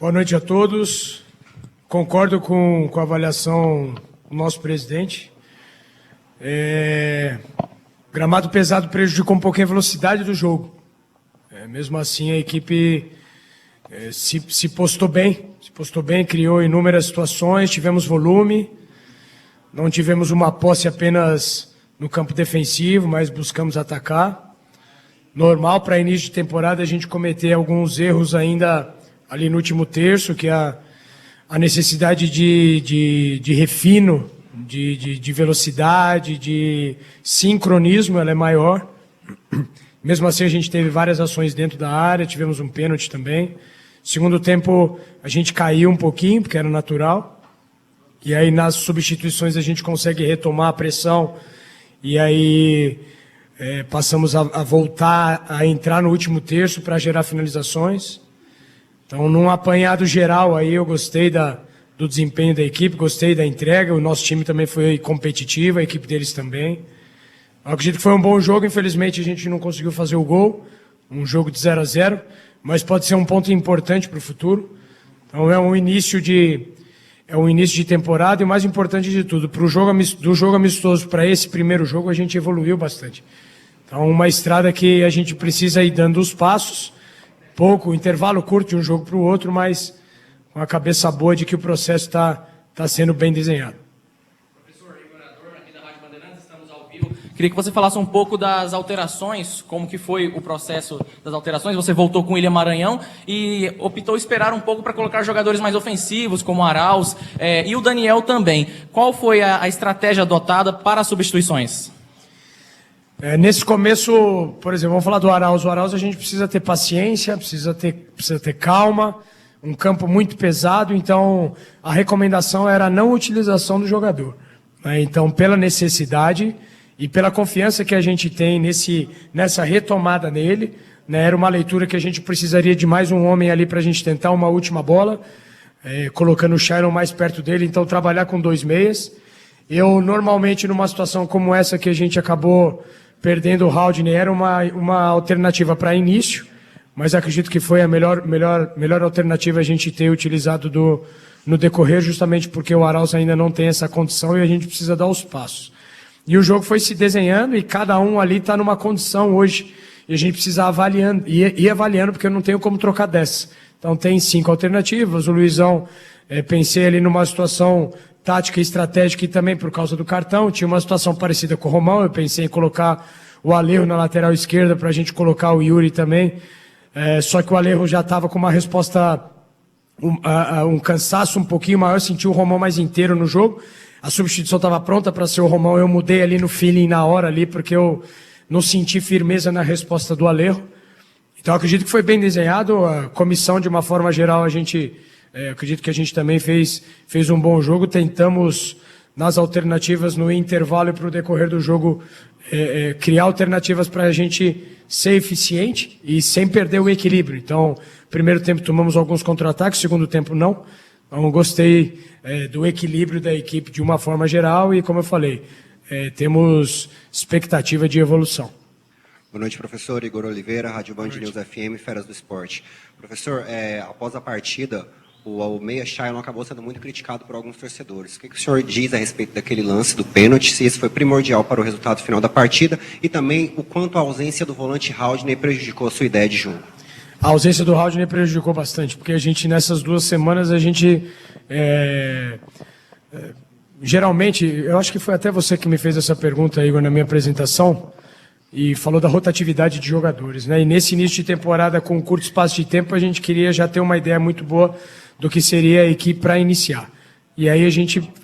Boa noite a todos. Concordo com a avaliação do nosso presidente. Gramado pesado prejudicou um pouquinho a velocidade do jogo. Mesmo assim, a equipe se postou bem, criou inúmeras situações, tivemos volume, não tivemos uma posse apenas no campo defensivo, mas buscamos atacar. Normal para início de temporada a gente cometer alguns erros ainda ali no último terço, que a necessidade de refino, de velocidade, de sincronismo, ela é maior. Mesmo assim, a gente teve várias ações dentro da área, tivemos um pênalti também. Segundo tempo, a gente caiu um pouquinho, porque era natural. E aí, nas substituições, a gente consegue retomar a pressão. E aí, passamos a voltar a entrar no último terço para gerar finalizações. Então, num apanhado geral, aí eu gostei do desempenho da equipe, gostei da entrega. O nosso time também foi competitivo, a equipe deles também. Eu acredito que foi um bom jogo, infelizmente a gente não conseguiu fazer o gol. Um jogo de 0-0, mas pode ser um ponto importante para o futuro. Então, é um início de temporada e o mais importante de tudo, do jogo amistoso para esse primeiro jogo, a gente evoluiu bastante. Então, uma estrada que a gente precisa ir dando os passos, pouco, intervalo curto de um jogo para o outro, mas com a cabeça boa de que o processo está sendo bem desenhado. Professor Igor Adorno, aqui da Rádio Bandeirantes, estamos ao vivo. Queria que você falasse um pouco das alterações, como que foi o processo das alterações. Você voltou com o William Maranhão e optou esperar um pouco para colocar jogadores mais ofensivos, como o Arauz e o Daniel também. Qual foi a estratégia adotada para as substituições? Nesse começo, por exemplo, vamos falar do Arauz. O Arauz a gente precisa ter paciência, precisa ter calma, um campo muito pesado, então a recomendação era a não utilização do jogador. Então, pela necessidade e pela confiança que a gente tem nessa retomada nele, era uma leitura que a gente precisaria de mais um homem ali para a gente tentar uma última bola, colocando o Shailon mais perto dele, então trabalhar com 2 meias. Eu, normalmente, numa situação como essa que a gente acabou perdendo o Haldane, era uma alternativa para início, mas acredito que foi a melhor alternativa a gente ter utilizado no decorrer, justamente porque o Arauz ainda não tem essa condição e a gente precisa dar os passos. E o jogo foi se desenhando e cada um ali está numa condição hoje. E a gente precisa ir avaliando, porque eu não tenho como trocar dessa. Então tem 5 alternativas. O Luizão, pensei ali numa situação tática e estratégica e também por causa do cartão. Tinha uma situação parecida com o Romão. Eu pensei em colocar o Alejo na lateral esquerda para a gente colocar o Yuri também. Só que o Alejo já estava com uma resposta, um cansaço um pouquinho maior. Senti o Romão mais inteiro no jogo. A substituição estava pronta para ser o Romão. Eu mudei ali no feeling na hora ali, porque eu não senti firmeza na resposta do Alejo. Então, acredito que foi bem desenhado. A comissão, de uma forma geral, acredito que a gente também fez um bom jogo. Tentamos, nas alternativas, no intervalo e para o decorrer do jogo, criar alternativas para a gente ser eficiente e sem perder o equilíbrio. Então, primeiro tempo tomamos alguns contra-ataques, segundo tempo não. Então, gostei do equilíbrio da equipe de uma forma geral e, como eu falei, temos expectativa de evolução. Boa noite, professor. Igor Oliveira, Rádio Band News FM, Feras do Esporte. Professor, após a partida, o meia Shailon acabou sendo muito criticado por alguns torcedores. O que o senhor diz a respeito daquele lance do pênalti, se esse foi primordial para o resultado final da partida e também o quanto a ausência do volante Haldane prejudicou a sua ideia de jogo? A ausência do Haldane prejudicou bastante, porque a gente, nessas 2 semanas, a gente... geralmente, eu acho que foi até você que me fez essa pergunta, Igor, na minha apresentação, e falou da rotatividade de jogadores, né? E nesse início de temporada, com um curto espaço de tempo, a gente queria já ter uma ideia muito boa do que seria a equipe para iniciar. E aí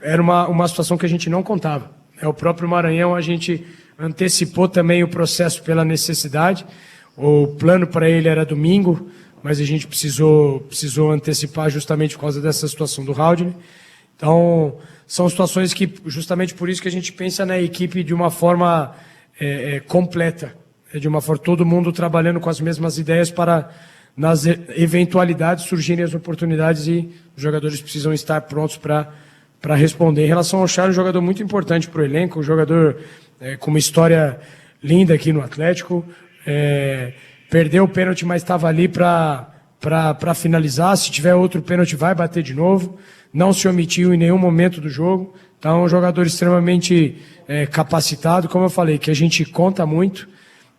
era uma situação que a gente não contava. O próprio Maranhão, a gente antecipou também o processo pela necessidade. O plano para ele era domingo, mas a gente precisou antecipar justamente por causa dessa situação do Haldane. Então, são situações que, justamente por isso que a gente pensa na equipe de uma forma completa, de uma forma todo mundo trabalhando com as mesmas ideias para, nas eventualidades, surgirem as oportunidades e os jogadores precisam estar prontos para responder. Em relação ao Charles, um jogador muito importante para o elenco, um jogador com uma história linda aqui no Atlético, perdeu o pênalti, mas estava ali para para finalizar. Se tiver outro pênalti, vai bater de novo. Não se omitiu em nenhum momento do jogo. Então, é um jogador extremamente capacitado, como eu falei, que a gente conta muito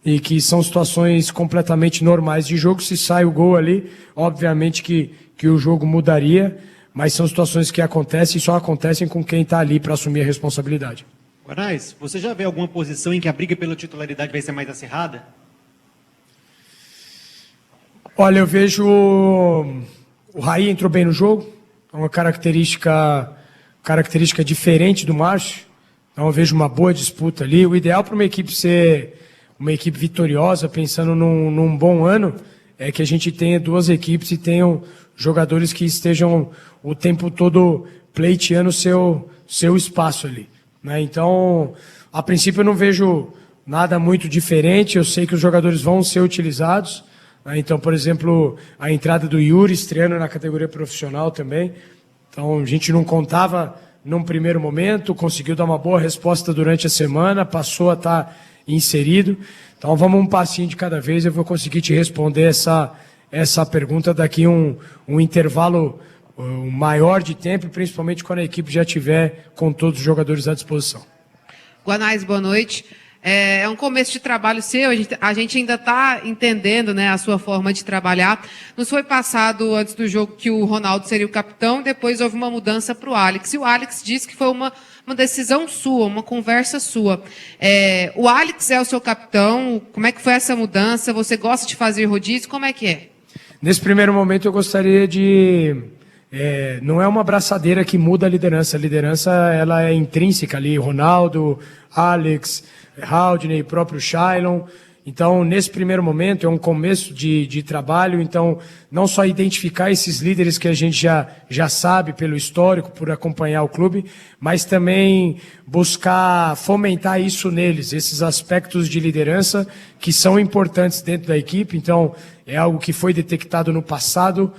e que são situações completamente normais de jogo. Se sai o gol ali, obviamente que o jogo mudaria, mas são situações que acontecem e só acontecem com quem está ali para assumir a responsabilidade. Guanais, você já vê alguma posição em que a briga pela titularidade vai ser mais acirrada? Olha, eu vejo o Raí entrou bem no jogo, é uma característica diferente do Márcio, então eu vejo uma boa disputa ali. O ideal para uma equipe ser uma equipe vitoriosa, pensando num bom ano, é que a gente tenha duas equipes e tenham jogadores que estejam o tempo todo pleiteando seu espaço ali, né? Então, a princípio eu não vejo nada muito diferente, eu sei que os jogadores vão ser utilizados, né? Então, por exemplo, a entrada do Yuri estreando na categoria profissional também, então a gente não contava num primeiro momento, conseguiu dar uma boa resposta durante a semana, passou a estar inserido. Então vamos um passinho de cada vez, eu vou conseguir te responder essa pergunta daqui um intervalo maior de tempo, principalmente quando a equipe já estiver com todos os jogadores à disposição. Guanais, boa noite. É um começo de trabalho seu, a gente ainda está entendendo, né, a sua forma de trabalhar. Nos foi passado antes do jogo que o Ronaldo seria o capitão, depois houve uma mudança para o Alex. E o Alex disse que foi uma decisão sua, uma conversa sua. O Alex é o seu capitão, como é que foi essa mudança? Você gosta de fazer rodízio? Como é que é? Nesse primeiro momento eu gostaria de... não é uma abraçadeira que muda a liderança ela é intrínseca ali, Ronaldo, Alex, Haldney, próprio Shailon. Então, nesse primeiro momento, é um começo de trabalho, então, não só identificar esses líderes que a gente já sabe pelo histórico, por acompanhar o clube, mas também buscar fomentar isso neles, esses aspectos de liderança que são importantes dentro da equipe. Então, é algo que foi detectado no passado,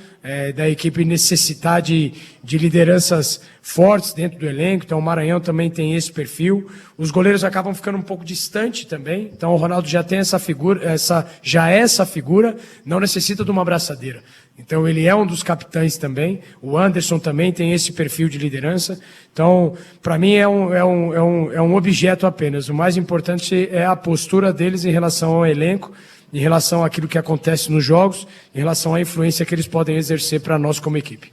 da equipe necessitar de lideranças fortes dentro do elenco. Então, o Maranhão também tem esse perfil. Os goleiros acabam ficando um pouco distante também. Então, o Ronaldo já tem essa figura, essa figura, não necessita de uma abraçadeira. Então, ele é um dos capitães também. O Anderson também tem esse perfil de liderança. Então, para mim, é um objeto apenas. O mais importante é a postura deles em relação ao elenco, em relação àquilo que acontece nos jogos, em relação à influência que eles podem exercer para nós como equipe.